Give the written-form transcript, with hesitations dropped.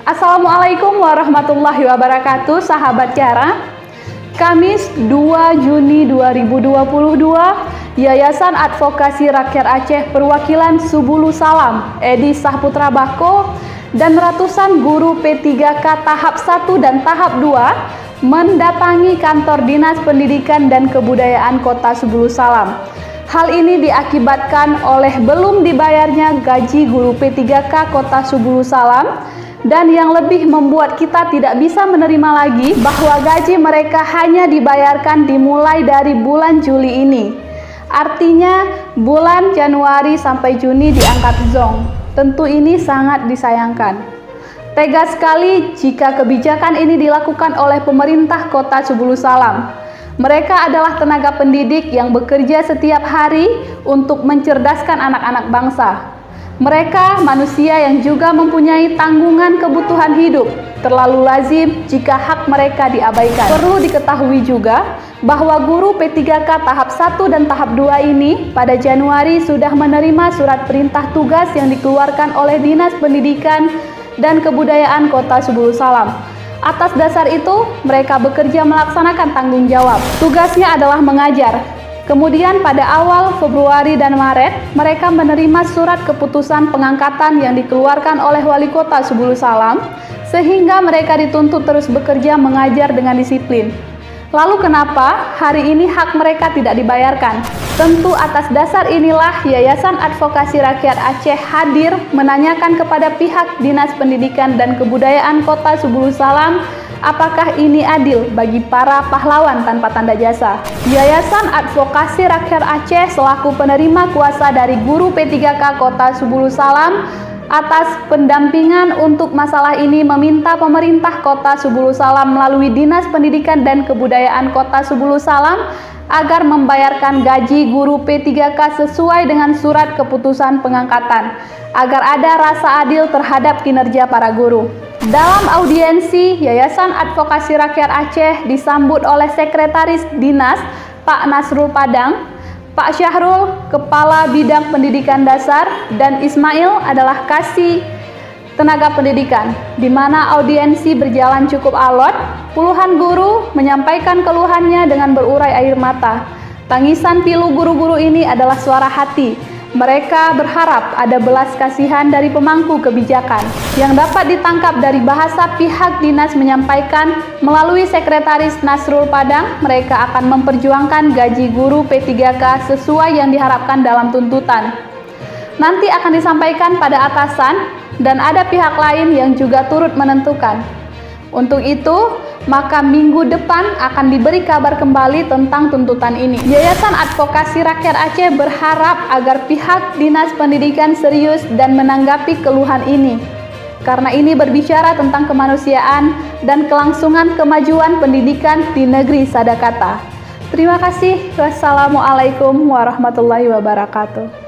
Assalamualaikum warahmatullahi wabarakatuh, sahabat Cara. Kamis 2 Juni 2022, Yayasan Advokasi Rakyat Aceh Perwakilan Subulu Salam, Edi Sahputra Bako, dan ratusan guru P3K tahap 1 dan tahap 2 mendatangi kantor Dinas Pendidikan dan Kebudayaan Kota Subulu Salam. Hal ini diakibatkan oleh belum dibayarnya gaji guru P3K Kota Subulu Salam, dan yang lebih membuat kita tidak bisa menerima lagi bahwa gaji mereka hanya dibayarkan dimulai dari bulan Juli ini. Artinya bulan Januari sampai Juni diangkat zong. Tentu ini sangat disayangkan. Tega sekali jika kebijakan ini dilakukan oleh pemerintah Kota Subulu Salam. Mereka adalah tenaga pendidik yang bekerja setiap hari untuk mencerdaskan anak-anak bangsa. Mereka manusia yang juga mempunyai tanggungan kebutuhan hidup. Terlalu lazim jika hak mereka diabaikan. Perlu diketahui juga bahwa guru P3K tahap 1 dan tahap 2 ini pada Januari sudah menerima surat perintah tugas yang dikeluarkan oleh Dinas Pendidikan dan Kebudayaan Kota Subulu Salam. Atas dasar itu, mereka bekerja melaksanakan tanggung jawab. Tugasnya adalah mengajar. Kemudian pada awal Februari dan Maret, mereka menerima surat keputusan pengangkatan yang dikeluarkan oleh Wali Kota Subulu Salam, sehingga mereka dituntut terus bekerja mengajar dengan disiplin. Lalu kenapa hari ini hak mereka tidak dibayarkan? Tentu atas dasar inilah Yayasan Advokasi Rakyat Aceh hadir menanyakan kepada pihak Dinas Pendidikan dan Kebudayaan Kota Subulu Salam, apakah ini adil bagi para pahlawan tanpa tanda jasa. Yayasan Advokasi Rakyat Aceh selaku penerima kuasa dari guru P3K Kota Subulu Salam atas pendampingan untuk masalah ini meminta pemerintah Kota Subulu Salam melalui Dinas Pendidikan dan Kebudayaan Kota Subulu Salam agar membayarkan gaji guru P3K sesuai dengan surat keputusan pengangkatan, agar ada rasa adil terhadap kinerja para guru. Dalam audiensi, Yayasan Advokasi Rakyat Aceh disambut oleh Sekretaris Dinas Pak Nasrul Padang, Pak Syahrul Kepala Bidang Pendidikan Dasar, dan Ismail adalah Kasih Tenaga Pendidikan, di mana audiensi berjalan cukup alot. Puluhan guru menyampaikan keluhannya dengan berurai air mata. Tangisan pilu guru-guru ini adalah suara hati. Mereka berharap ada belas kasihan dari pemangku kebijakan yang dapat ditangkap dari bahasa pihak dinas menyampaikan melalui Sekretaris Nasrul Padang. Mereka akan memperjuangkan gaji guru P3K sesuai yang diharapkan dalam tuntutan. Nanti akan disampaikan pada atasan dan ada pihak lain yang juga turut menentukan. Untuk itu, maka minggu depan akan diberi kabar kembali tentang tuntutan ini. Yayasan Advokasi Rakyat Aceh berharap agar pihak Dinas Pendidikan serius dan menanggapi keluhan ini, karena ini berbicara tentang kemanusiaan dan kelangsungan kemajuan pendidikan di negeri Sadakata. Terima kasih. Wassalamualaikum warahmatullahi wabarakatuh.